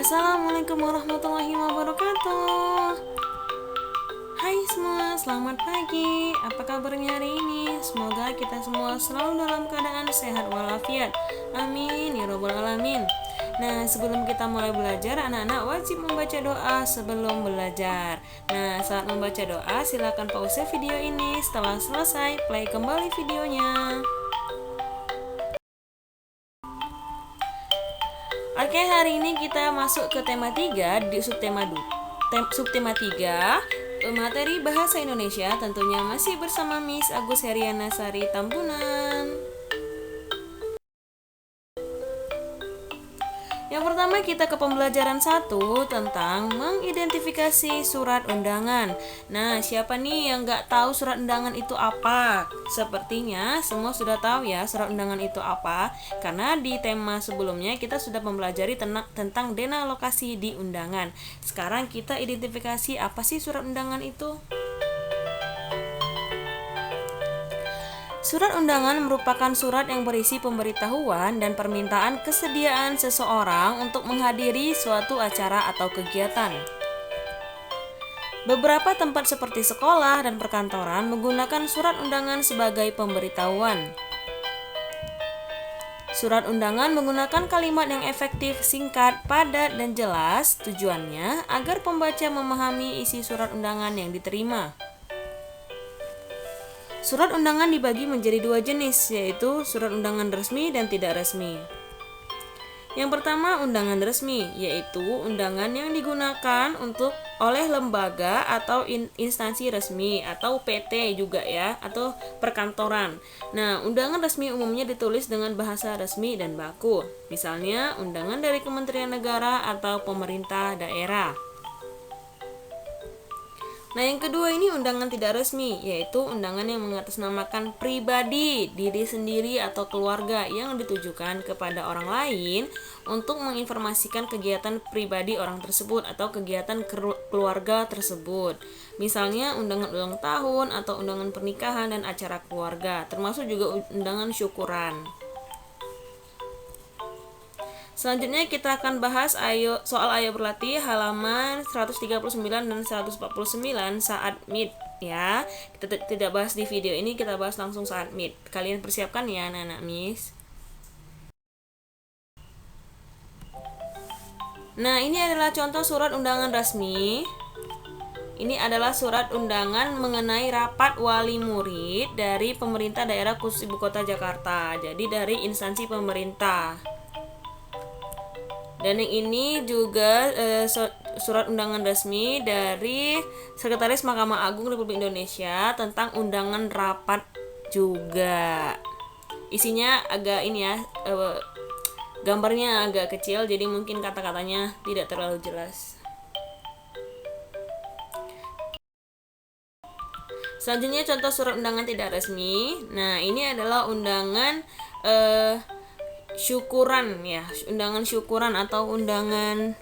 Assalamualaikum warahmatullahi wabarakatuh. Hai semua, selamat pagi. Apa kabarnya hari ini? Semoga kita semua selalu dalam keadaan sehat walafiat. Amin ya robbal alamin. Nah, sebelum kita mulai belajar, anak-anak wajib membaca doa sebelum belajar. Nah, saat membaca doa, silakan pause video ini. Setelah selesai, play kembali videonya. Oke, hari ini kita masuk ke tema 3 di subtema 3, materi bahasa Indonesia, tentunya masih bersama Miss Agus Heriana Sari Tambunan. Yang pertama kita ke pembelajaran 1 tentang mengidentifikasi surat undangan. Nah, siapa nih yang nggak tahu surat undangan itu apa? Sepertinya semua sudah tahu ya surat undangan itu apa, karena di tema sebelumnya kita sudah mempelajari tentang denalokasi di undangan. Sekarang kita identifikasi apa sih surat undangan itu? Surat undangan merupakan surat yang berisi pemberitahuan dan permintaan kesediaan seseorang untuk menghadiri suatu acara atau kegiatan. Beberapa tempat seperti sekolah dan perkantoran menggunakan surat undangan sebagai pemberitahuan. Surat undangan menggunakan kalimat yang efektif, singkat, padat, dan jelas. Tujuannya agar pembaca memahami isi surat undangan yang diterima. Surat undangan dibagi menjadi 2 jenis, yaitu surat undangan resmi dan tidak resmi. Yang pertama, undangan resmi, yaitu undangan yang digunakan oleh lembaga atau instansi resmi atau PT juga ya, atau perkantoran. Nah, undangan resmi umumnya ditulis dengan bahasa resmi dan baku. Misalnya, undangan dari Kementerian Negara atau pemerintah daerah. Nah, yang kedua ini undangan tidak resmi, yaitu undangan yang mengatasnamakan pribadi, diri sendiri atau keluarga yang ditujukan kepada orang lain untuk menginformasikan kegiatan pribadi orang tersebut atau kegiatan keluarga tersebut. Misalnya undangan ulang tahun atau undangan pernikahan dan acara keluarga, termasuk juga undangan syukuran. Selanjutnya kita akan bahas soal ayo berlatih halaman 139 dan 149 saat meet ya. Kita tidak bahas di video ini, kita bahas langsung saat meet. Kalian persiapkan ya anak-anak Miss. Nah, ini adalah contoh surat undangan resmi. Ini adalah surat undangan mengenai rapat wali murid dari pemerintah daerah khusus Ibu Kota Jakarta. Jadi dari instansi pemerintah. Dan yang ini juga surat undangan resmi dari Sekretaris Mahkamah Agung Republik Indonesia tentang undangan rapat juga. Isinya agak ini ya, gambarnya agak kecil, jadi mungkin kata-katanya tidak terlalu jelas. Selanjutnya contoh surat undangan tidak resmi. Nah, ini adalah undangan syukuran ya, undangan syukuran atau undangan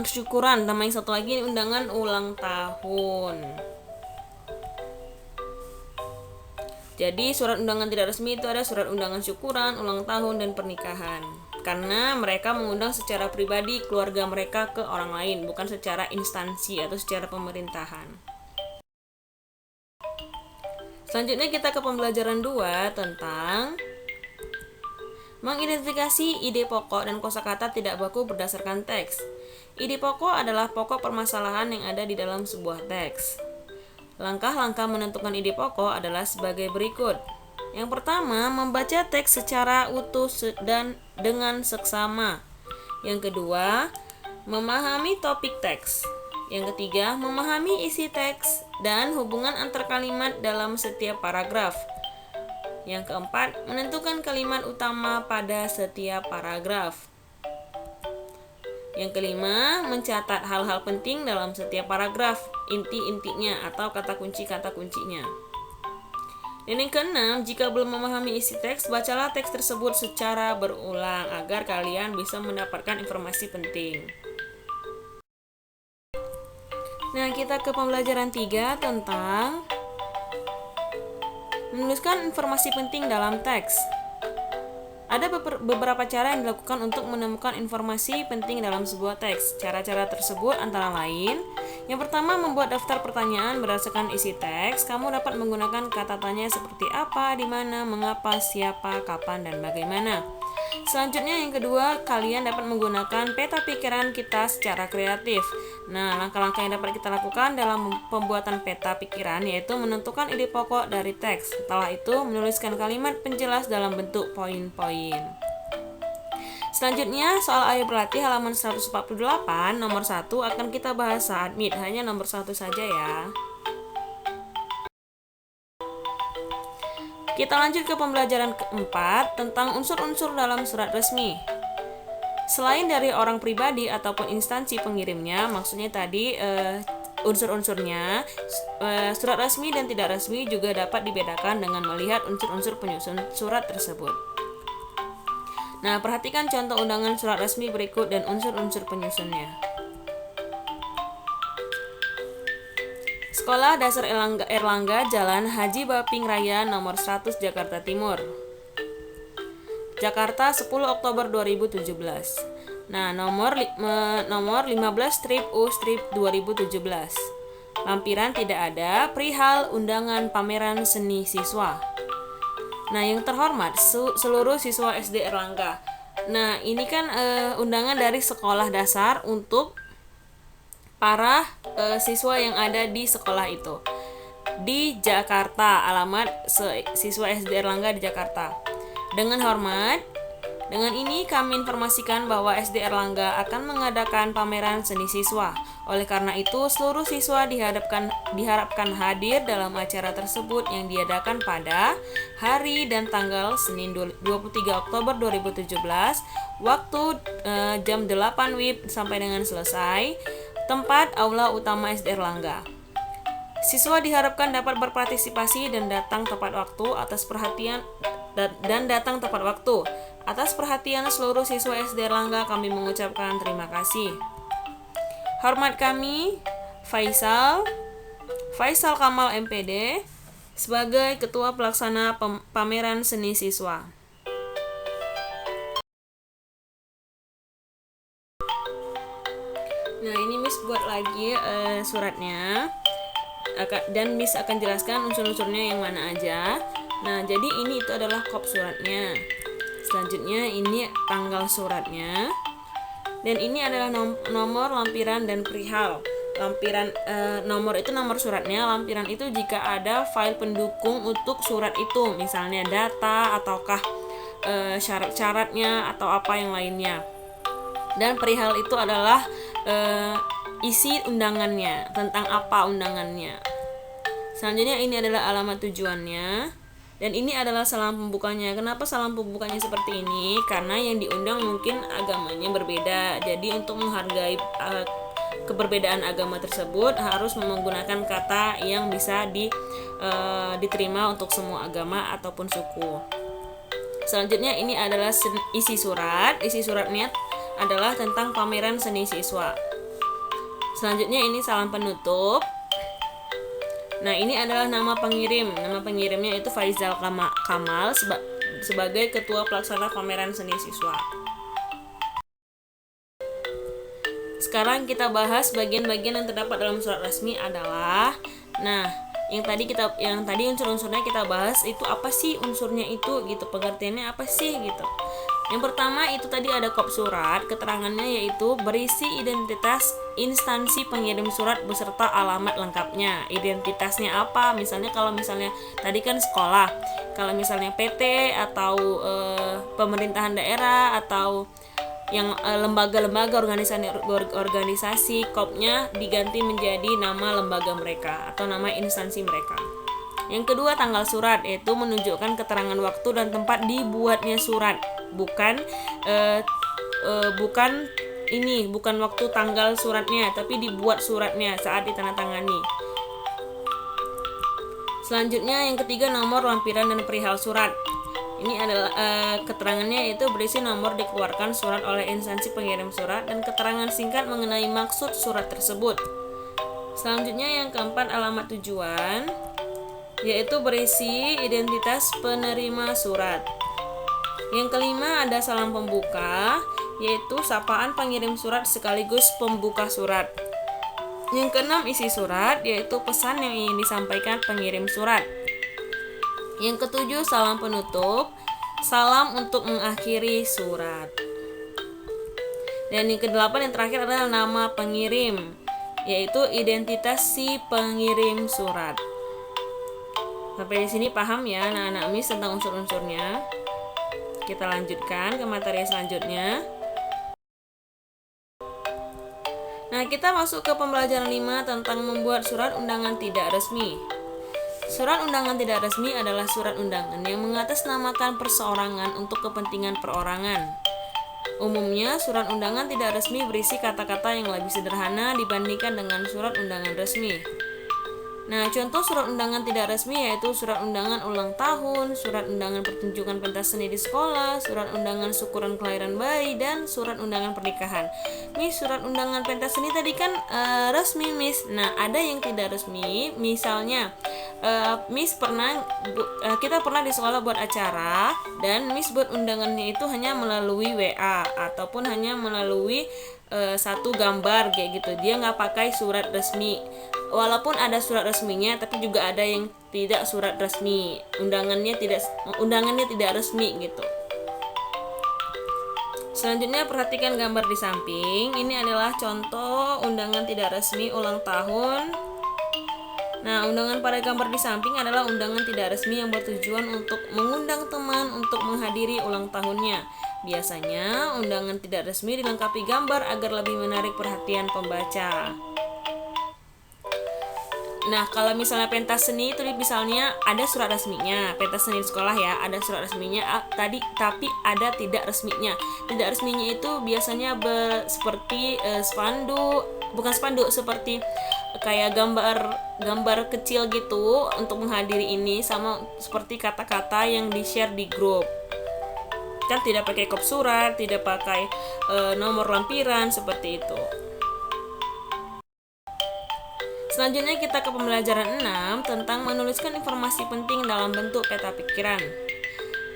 syukuran. Nama yang satu lagi undangan ulang tahun. Jadi surat undangan tidak resmi itu ada surat undangan syukuran, ulang tahun, dan pernikahan. Karena mereka mengundang secara pribadi keluarga mereka ke orang lain, bukan secara instansi atau secara pemerintahan. Selanjutnya kita ke pembelajaran 2 tentang mengidentifikasi ide pokok dan kosakata tidak baku berdasarkan teks. Ide pokok adalah pokok permasalahan yang ada di dalam sebuah teks. Langkah-langkah menentukan ide pokok adalah sebagai berikut. Yang pertama, membaca teks secara utuh dan dengan seksama. Yang kedua, memahami topik teks. Yang ketiga, memahami isi teks dan hubungan antar kalimat dalam setiap paragraf. Yang keempat, menentukan kalimat utama pada setiap paragraf. Yang kelima, mencatat hal-hal penting dalam setiap paragraf, inti-intinya atau kata kuncinya. Dan yang keenam, jika belum memahami isi teks, bacalah teks tersebut secara berulang agar kalian bisa mendapatkan informasi penting. Nah, kita ke pembelajaran 3 tentang menuliskan informasi penting dalam teks. Ada beberapa cara yang dilakukan untuk menemukan informasi penting dalam sebuah teks. Cara-cara tersebut antara lain: yang pertama, membuat daftar pertanyaan berdasarkan isi teks. Kamu dapat menggunakan kata tanya seperti apa, di mana, mengapa, siapa, kapan, dan bagaimana. Selanjutnya, yang kedua, kalian dapat menggunakan peta pikiran kita secara kreatif. Nah, langkah-langkah yang dapat kita lakukan dalam pembuatan peta pikiran yaitu menentukan ide pokok dari teks. Setelah itu, menuliskan kalimat penjelas dalam bentuk poin-poin. Selanjutnya, soal ayo berlatih halaman 148, nomor 1 akan kita bahas saat meet. Hanya nomor 1 saja ya. Kita lanjut ke pembelajaran keempat tentang unsur-unsur dalam surat resmi. Selain dari orang pribadi ataupun instansi pengirimnya, maksudnya tadi unsur-unsurnya, surat resmi dan tidak resmi juga dapat dibedakan dengan melihat unsur-unsur penyusun surat tersebut. Nah, perhatikan contoh undangan surat resmi berikut dan unsur-unsur penyusunnya. Sekolah Dasar Erlangga, Jalan Haji Baping Raya nomor 100 Jakarta Timur. Jakarta 10 Oktober 2017. Nah, nomor 15 strip U strip 2017. Lampiran tidak ada, perihal undangan pameran seni siswa. Nah, yang terhormat seluruh siswa SD Erlangga. Nah, ini kan undangan dari sekolah dasar untuk para siswa yang ada di sekolah itu di Jakarta, alamat siswa SD Erlangga di Jakarta. Dengan hormat, dengan ini kami informasikan bahwa SD Erlangga akan mengadakan pameran seni siswa. Oleh karena itu, seluruh siswa diharapkan hadir dalam acara tersebut yang diadakan pada hari dan tanggal Senin 23 Oktober 2017, waktu jam 8 WIB sampai dengan selesai. Tempat Aula Utama SD Erlangga. Siswa diharapkan dapat berpartisipasi dan datang tepat waktu atas perhatian seluruh siswa SD Erlangga. Kami mengucapkan terima kasih. Hormat kami, Faisal Kamal MPD sebagai Ketua Pelaksana Pameran Seni Siswa. Nah, ini Miss buat lagi suratnya, dan Miss akan jelaskan unsur-unsurnya yang mana aja. Nah, jadi ini itu adalah kop suratnya. Selanjutnya ini tanggal suratnya, dan ini adalah nomor lampiran dan perihal. Lampiran nomor itu nomor suratnya, lampiran itu jika ada file pendukung untuk surat itu, misalnya data ataukah syarat-syaratnya atau apa yang lainnya. Dan perihal itu adalah isi undangannya, tentang apa undangannya. Selanjutnya ini adalah alamat tujuannya, dan ini adalah salam pembukanya. Kenapa salam pembukanya seperti ini? Karena yang diundang mungkin agamanya berbeda. Jadi untuk menghargai keberbedaan agama tersebut harus menggunakan kata yang bisa diterima untuk semua agama ataupun suku. Selanjutnya ini adalah isi surat. Isi suratnya adalah tentang pameran seni siswa. Selanjutnya ini salam penutup. Nah, ini adalah nama pengirim. Nama pengirimnya itu Faisal Kamal sebagai Ketua Pelaksana Pameran Seni Siswa. Sekarang kita bahas bagian-bagian yang terdapat dalam surat resmi adalah, nah, yang tadi unsur-unsurnya kita bahas itu apa sih unsurnya itu gitu, pengertiannya apa sih gitu. Yang pertama itu tadi ada kop surat, keterangannya yaitu berisi identitas instansi pengirim surat beserta alamat lengkapnya. Identitasnya apa? Misalnya kalau misalnya tadi kan sekolah, kalau misalnya PT atau pemerintahan daerah atau yang lembaga-lembaga organisasi, kopnya diganti menjadi nama lembaga mereka atau nama instansi mereka. Yang kedua tanggal surat, yaitu menunjukkan keterangan waktu dan tempat dibuatnya surat, bukan waktu tanggal suratnya, tapi dibuat suratnya saat ditandatangani. Selanjutnya yang ketiga nomor lampiran dan perihal surat. Ini adalah keterangannya yaitu berisi nomor dikeluarkan surat oleh instansi pengirim surat dan keterangan singkat mengenai maksud surat tersebut. Selanjutnya yang keempat alamat tujuan, yaitu berisi identitas penerima surat. Yang kelima ada salam pembuka, yaitu sapaan pengirim surat sekaligus pembuka surat. Yang keenam isi surat, yaitu pesan yang ingin disampaikan pengirim surat. Yang ketujuh salam penutup, salam untuk mengakhiri surat. Dan yang kedelapan yang terakhir adalah nama pengirim, yaitu identitas si pengirim surat. Sampai di sini paham ya anak-anak Miss tentang unsur-unsurnya. Kita lanjutkan ke materi selanjutnya. Nah, kita masuk ke pembelajaran 5 tentang membuat surat undangan tidak resmi. Surat undangan tidak resmi adalah surat undangan yang mengatasnamakan perseorangan untuk kepentingan perorangan. Umumnya, surat undangan tidak resmi berisi kata-kata yang lebih sederhana dibandingkan dengan surat undangan resmi. Nah, contoh surat undangan tidak resmi yaitu surat undangan ulang tahun, surat undangan pertunjukan pentas seni di sekolah, surat undangan syukuran kelahiran bayi, dan surat undangan pernikahan. Miss, surat undangan pentas seni tadi kan resmi, Miss. Nah, ada yang tidak resmi, misalnya Miss kita pernah di sekolah buat acara dan Miss buat undangannya itu hanya melalui WA ataupun hanya melalui satu gambar kayak gitu. Dia nggak pakai surat resmi. Walaupun ada surat resminya, tapi juga ada yang tidak surat resmi. Undangannya tidak resmi gitu. Selanjutnya perhatikan gambar di samping. Ini adalah contoh undangan tidak resmi ulang tahun. Nah, undangan pada gambar di samping adalah undangan tidak resmi yang bertujuan untuk mengundang teman untuk menghadiri ulang tahunnya. Biasanya, undangan tidak resmi dilengkapi gambar agar lebih menarik perhatian pembaca. Nah, kalau misalnya pentas seni itu misalnya ada surat resminya, pentas seni di sekolah ya, ada surat resminya tapi ada tidak resminya. Tidak resminya itu biasanya seperti seperti kayak gambar kecil gitu untuk menghadiri ini, sama seperti kata-kata yang di-share di grup. Kan tidak pakai kop surat, tidak pakai nomor lampiran seperti itu. Selanjutnya kita ke pembelajaran 6 tentang menuliskan informasi penting dalam bentuk peta pikiran.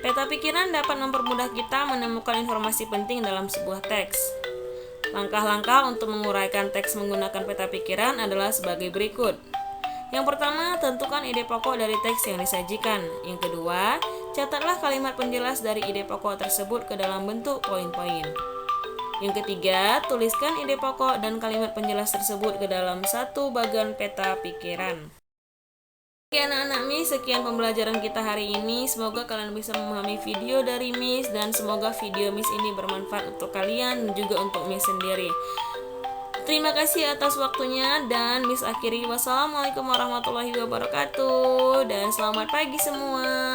Peta pikiran dapat mempermudah kita menemukan informasi penting dalam sebuah teks. Langkah-langkah untuk menguraikan teks menggunakan peta pikiran adalah sebagai berikut. Yang pertama, tentukan ide pokok dari teks yang disajikan. Yang kedua, catatlah kalimat penjelas dari ide pokok tersebut ke dalam bentuk poin-poin. Yang ketiga, tuliskan ide pokok dan kalimat penjelas tersebut ke dalam satu bagian peta pikiran. Oke anak-anak Miss, sekian pembelajaran kita hari ini. Semoga kalian bisa memahami video dari Miss dan semoga video Miss ini bermanfaat untuk kalian dan juga untuk Miss sendiri. Terima kasih atas waktunya dan Miss akhiri. Wassalamualaikum warahmatullahi wabarakatuh dan selamat pagi semua.